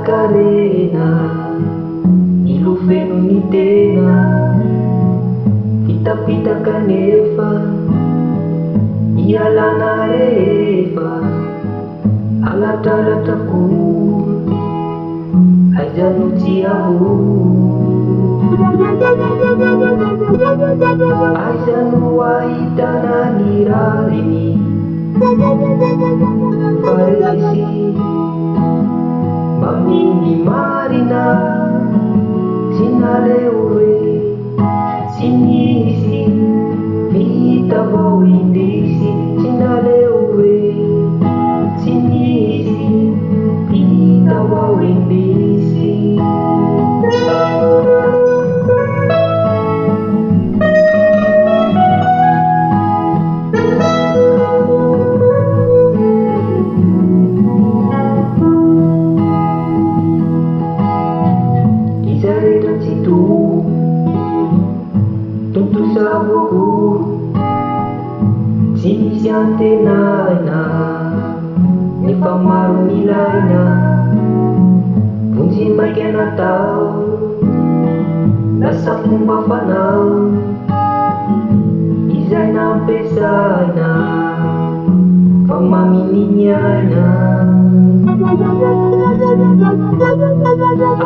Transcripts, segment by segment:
karena ilufeno ni tena pita kanefa iyalana rehefa alatalata ko aizano jiavo aizano ahitana ny rariny faresy maminy marina sy naleo hoe tsy nisy vita vao indrisy sy naleo hoe tsy nisy vita vao indrisy. Tuntusabuku sini siantenaina ni pamaru nilaina punji maikena tau nasa kumba fanau izaina pesaina pamamininyana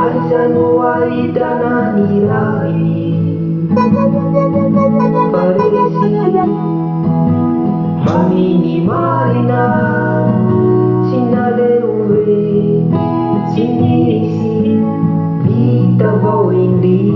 aizanu aidana nirai paresi mamini marina sinaleuwe sinisi vita vao indrisy.